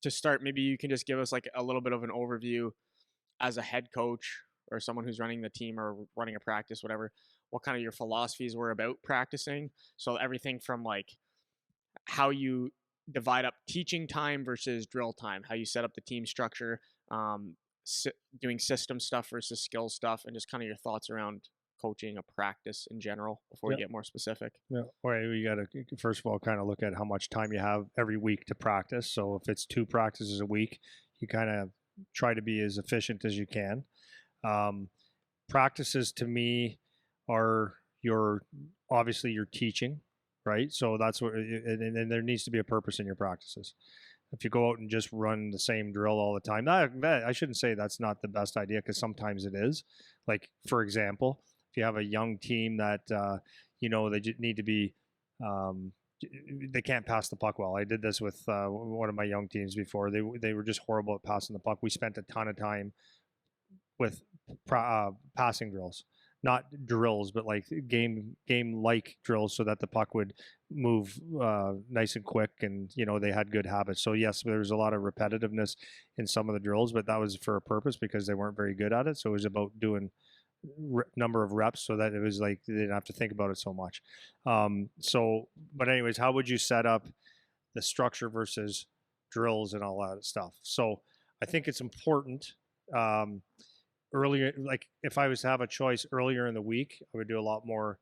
to start, maybe you can just give us like a little bit of an overview as a head coach or someone who's running the team or running a practice, whatever, what kind of your philosophies were about practicing. So everything from like how you divide up teaching time versus drill time, how you set up the team structure, um, doing system stuff versus skill stuff, and just kind of your thoughts around coaching a practice in general before we Yeah. get more specific. Yeah. All right. You got to, first of all, kind of look at how much time you have every week to practice. So if it's 2 practices a week, you kind of try to be as efficient as you can. Um, Practices to me are obviously your teaching, right? So that's what, and there needs to be a purpose in your practices. If you go out and just run the same drill all the time, that I shouldn't say that's not the best idea, because sometimes it is. Like, for example, if you have a young team that they just need to be um, they can't pass the puck well. I did this with one of my young teams before. They were just horrible at passing the puck. We spent a ton of time with passing drills, not drills, but like game like drills, so that the puck would move nice and quick, and they had good habits. So yes, there was a lot of repetitiveness in some of the drills, but that was for a purpose, because they weren't very good at it. So it was about doing number of reps, so that it was like they didn't have to think about it so much. But anyways, how would you set up the structure versus drills and all that stuff? So I think it's important. Earlier, like if I was to have a choice earlier in the week, I would do a lot more.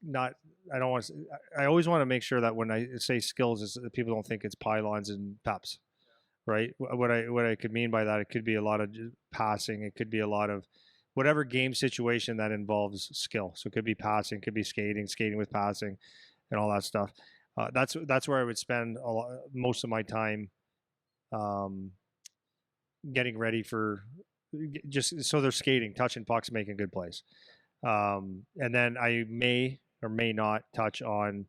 Not, I don't want to. I always want to make sure that when I say skills, is that people don't think it's pylons and peps, right? What I could mean by that, it could be a lot of passing. It could be a lot of whatever game situation that involves skill. So it could be passing, it could be skating with passing, and all that stuff. That's where I would spend most of my time, um, getting ready for, just so they're skating, touching pucks, making good plays. And then I may or may not touch on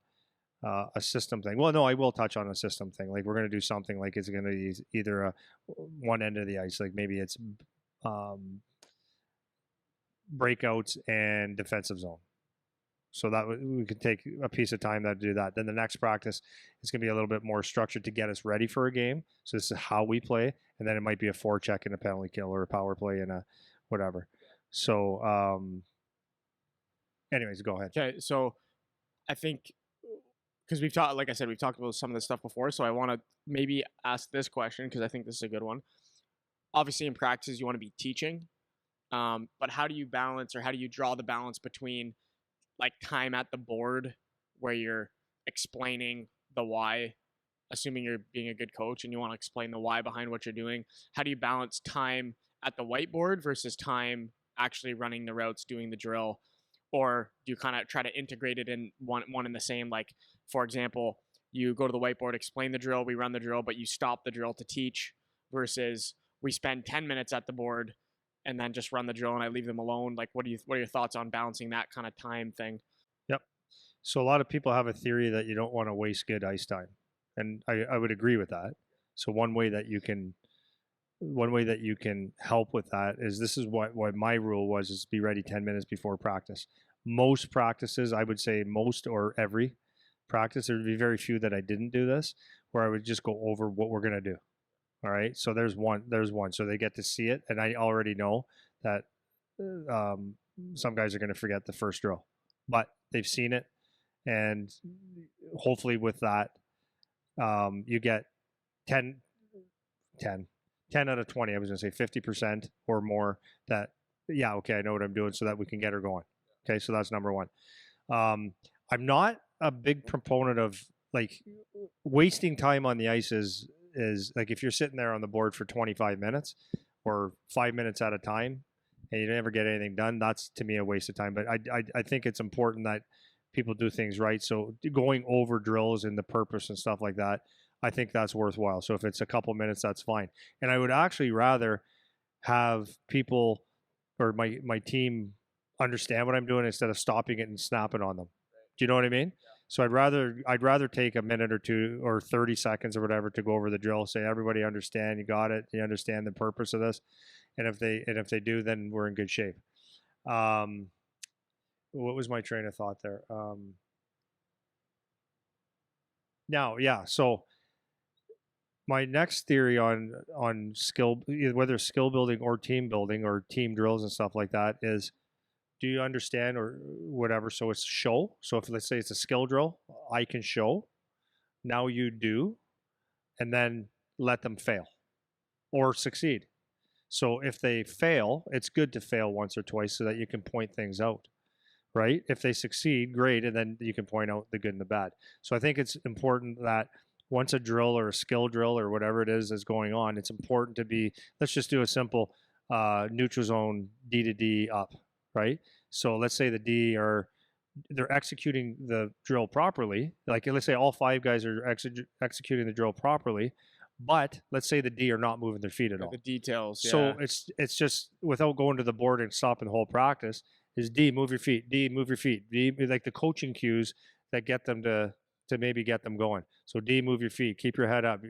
a system thing. Well, no, I will touch on a system thing. Like, we're going to do something like it's going to be either one end of the ice, like maybe it's um, breakouts and defensive zone. So that we could take a piece of time to do that. Then the next practice is going to be a little bit more structured to get us ready for a game. So this is how we play, and then it might be a forecheck and a penalty kill, or a power play and a whatever. So, anyways, go ahead. Okay, so I think because we've talked, like I said, we've talked about some of this stuff before. So I want to maybe ask this question because I think this is a good one. Obviously, in practices, you want to be teaching, but how do you balance, or how do you draw the balance between like time at the board where you're explaining the why, assuming you're being a good coach and you want to explain the why behind what you're doing? How do you balance time at the whiteboard versus time actually running the routes, doing the drill? Or do you kind of try to integrate it in one and the same? Like, for example, you go to the whiteboard, explain the drill, we run the drill, but you stop the drill to teach, versus we spend 10 minutes at the board and then just run the drill and I leave them alone. Like, what are your thoughts on balancing that kind of time thing? Yep. So a lot of people have a theory that you don't want to waste good ice time, and I would agree with that. So one way that you can help with that is, this is what my rule was, is be ready 10 minutes before practice. Most practices, I would say most or every practice, there would be very few that I didn't do this, where I would just go over what we're going to do. All right. So there's one. So they get to see it. And I already know that um, some guys are going to forget the first drill, but they've seen it. And hopefully with that, you get 10, 10 10 out of 20, I was going to say 50% or more, that, yeah, okay, I know what I'm doing, so that we can get her going. Okay, so that's number one. I'm not a big proponent of like wasting time on the ice. Is like, if you're sitting there on the board for 25 minutes or 5 minutes at a time and you never get anything done, that's to me a waste of time. But I think it's important that people do things right. So going over drills and the purpose and stuff like that, I think that's worthwhile. So if it's a couple minutes, that's fine. And I would actually rather have people or my team understand what I'm doing instead of stopping it and snapping on them. Do you know what I mean? So I'd rather take a minute or two or 30 seconds or whatever to go over the drill, say, everybody understand, you got it, you understand the purpose of this. And if they do, then we're in good shape. What was my train of thought there? So my next theory on skill, whether skill building or team drills and stuff like that, is do you understand or whatever? So it's show. So if let's say it's a skill drill, I can show. Now you do, and then let them fail or succeed. So if they fail, it's good to fail once or twice so that you can point things out, right? If they succeed, great, and then you can point out the good and the bad. So I think it's important that once a drill or a skill drill or whatever it is going on, it's important to be. Let's just do a simple neutral zone D to D up, right? So let's say the D are they're executing the drill properly. Like let's say all five guys are executing the drill properly, but let's say the D are not moving their feet at Yeah, all. the details, So yeah. it's just without going to the board and stopping the whole practice is D move your feet, D move your feet, D like the coaching cues that get them to maybe get them going. So D move your feet, keep your head up,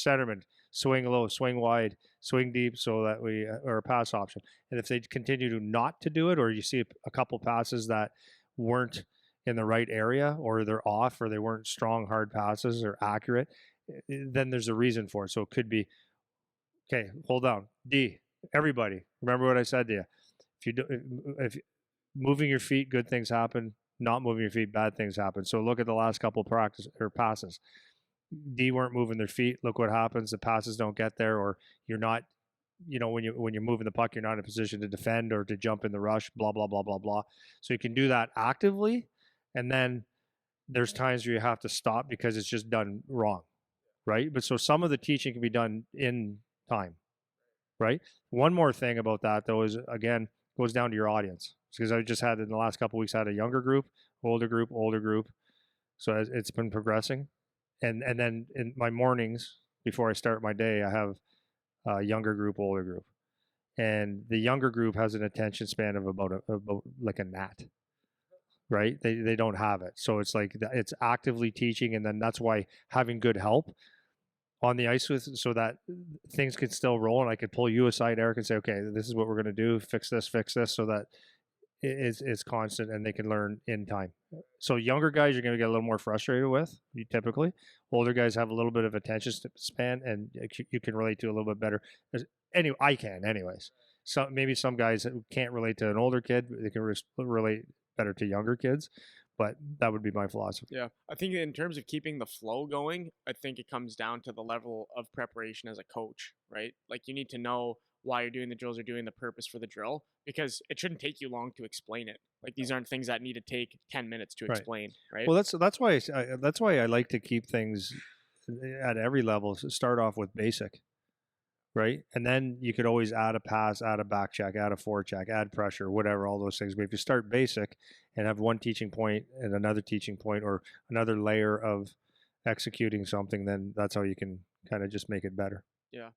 centerman swing low, swing wide, swing deep, so that we or a pass option. And if they continue to not to do it, or you see a couple passes that weren't in the right area, or they're off, or they weren't strong hard passes or accurate, then there's a reason for it. So it could be okay, hold on. D, everybody, remember what I said to you. If you do, if moving your feet, good things happen. Not moving your feet, bad things happen. So look at the last couple of practice or passes. D weren't moving their feet. Look what happens. The passes don't get there, or you're not. You know, when you're moving the puck, you're not in a position to defend or to jump in the rush. Blah blah blah blah blah. So you can do that actively, and then there's times where you have to stop because it's just done wrong, right? But so some of the teaching can be done in time, right? One more thing about that though is again goes down to your audience because I just had in the last couple of weeks had a younger group, older group. So it's been progressing, and then in my mornings before I start my day, I have a younger group, older group, and the younger group has an attention span of about like a gnat, right? They don't have it, so it's like it's actively teaching, and then that's why having good help on the ice with so that things can still roll and I could pull you aside, Eric, and say, okay, this is what we're going to do, fix this so that it's constant and they can learn in time. So younger guys you're going to get a little more frustrated with, you typically. Older guys have a little bit of attention span and you can relate to a little bit better. Anyway, I can anyways. So maybe some guys can't relate to an older kid, they can relate better to younger kids, but that would be my philosophy. Yeah. I think in terms of keeping the flow going, I think it comes down to the level of preparation as a coach, right? Like you need to know why you're doing the drills or doing the purpose for the drill because it shouldn't take you long to explain it. Like these aren't things that need to take 10 minutes to Right. explain, right? Well, that's why I like to keep things at every level. Start off with basic, right? And then you could always add a pass, add a back check, add a forecheck, add pressure, whatever, all those things. But if you start basic and have one teaching point and another teaching point or another layer of executing something, then that's how you can kind of just make it better. Yeah.